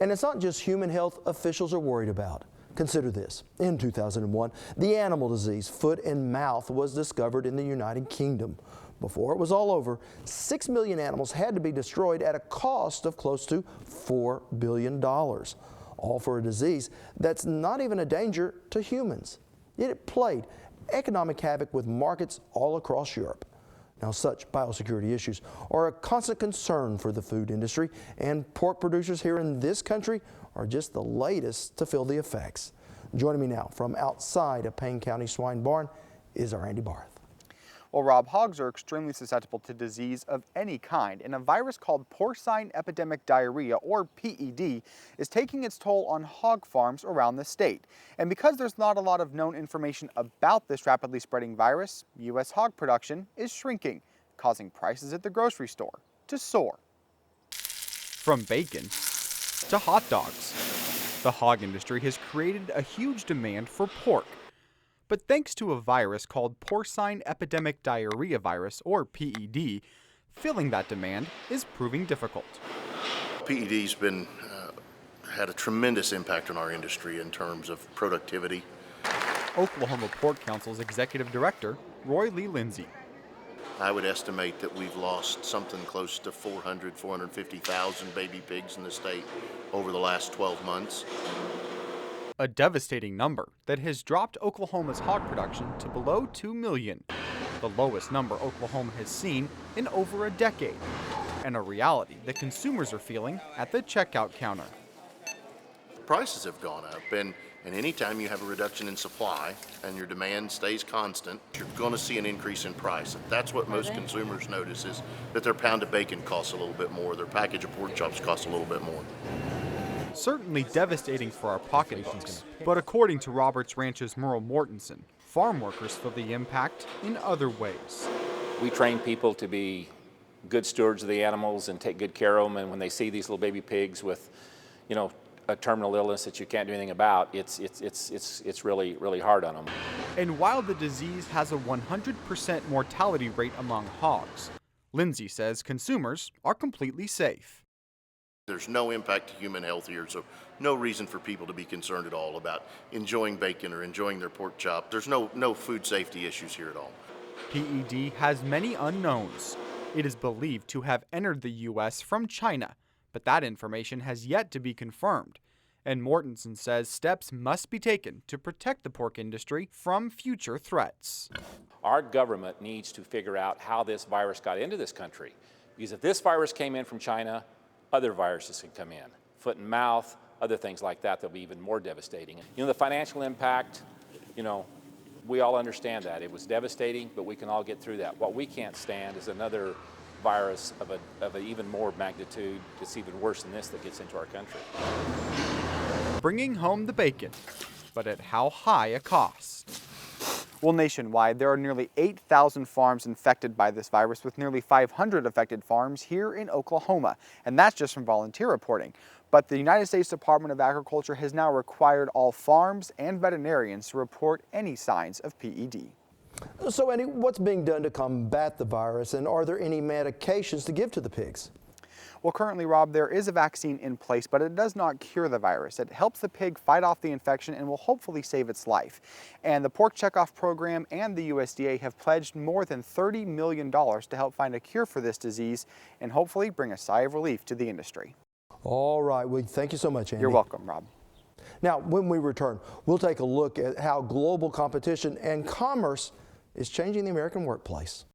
And it's not just human health officials are worried about. Consider this. In 2001, the animal disease foot and mouth was discovered in the United Kingdom. Before it was all over, 6 million animals had to be destroyed at a cost of close to $4 billion. All for a disease that's not even a danger to humans. Yet it played economic havoc with markets all across Europe. Now, such biosecurity issues are a constant concern for the food industry, and pork producers here in this country are just the latest to feel the effects. Joining me now from outside a Payne County swine barn is our Andy Barth. Well, Rob, hogs are extremely susceptible to disease of any kind, and a virus called porcine epidemic diarrhea, or PED, is taking its toll on hog farms around the state. And because there's not a lot of known information about this rapidly spreading virus, U.S. hog production is shrinking, causing prices at the grocery store to soar. From bacon to hot dogs, the hog industry has created a huge demand for pork. But thanks to a virus called porcine epidemic diarrhea virus, or PED, filling that demand is proving difficult. PED's been had a tremendous impact on our industry in terms of productivity. Oklahoma Pork Council's executive director, Roy Lee Lindsay. I would estimate that we've lost something close to 450,000 baby pigs in the state over the last 12 months. A devastating number that has dropped Oklahoma's hog production to below 2 million, the lowest number Oklahoma has seen in over a decade, and a reality that consumers are feeling at the checkout counter. Prices have gone up, and anytime you have a reduction in supply and your demand stays constant, you're going to see an increase in price. That's what most consumers notice, is that their pound of bacon costs a little bit more, their package of pork chops costs a little bit more. Certainly devastating for our pocketbooks, but according to Roberts Ranch's Merle Mortensen, farm workers feel the impact in other ways. We train people to be good stewards of the animals and take good care of them, and when they see these little baby pigs with, a terminal illness that you can't do anything about, it's really hard on them. And while the disease has a 100% mortality rate among hogs, Lindsay says consumers are completely safe. There's no impact to human health here, so no reason for people to be concerned at all about enjoying bacon or enjoying their pork chop. There's no food safety issues here at all. PED has many unknowns. It is believed to have entered the U.S. from China, but that information has yet to be confirmed. And Mortensen says steps must be taken to protect the pork industry from future threats. Our government needs to figure out how this virus got into this country, because if this virus came in from China, other viruses can come in, foot and mouth, other things like that that'll be even more devastating. The financial impact, we all understand that. It was devastating, but we can all get through that. What we can't stand is another virus of an even more magnitude that's even worse than this that gets into our country. Bringing home the bacon, but at how high a cost? Well, nationwide, there are nearly 8,000 farms infected by this virus, with nearly 500 affected farms here in Oklahoma. And that's just from volunteer reporting. But the United States Department of Agriculture has now required all farms and veterinarians to report any signs of PED. So, Andy, what's being done to combat the virus, and are there any medications to give to the pigs? Well, currently, Rob, there is a vaccine in place, but it does not cure the virus. It helps the pig fight off the infection and will hopefully save its life. And the Pork Checkoff Program and the USDA have pledged more than $30 million to help find a cure for this disease and hopefully bring a sigh of relief to the industry. All right. Well, thank you so much, Andy. You're welcome, Rob. Now, when we return, we'll take a look at how global competition and commerce is changing the American workplace.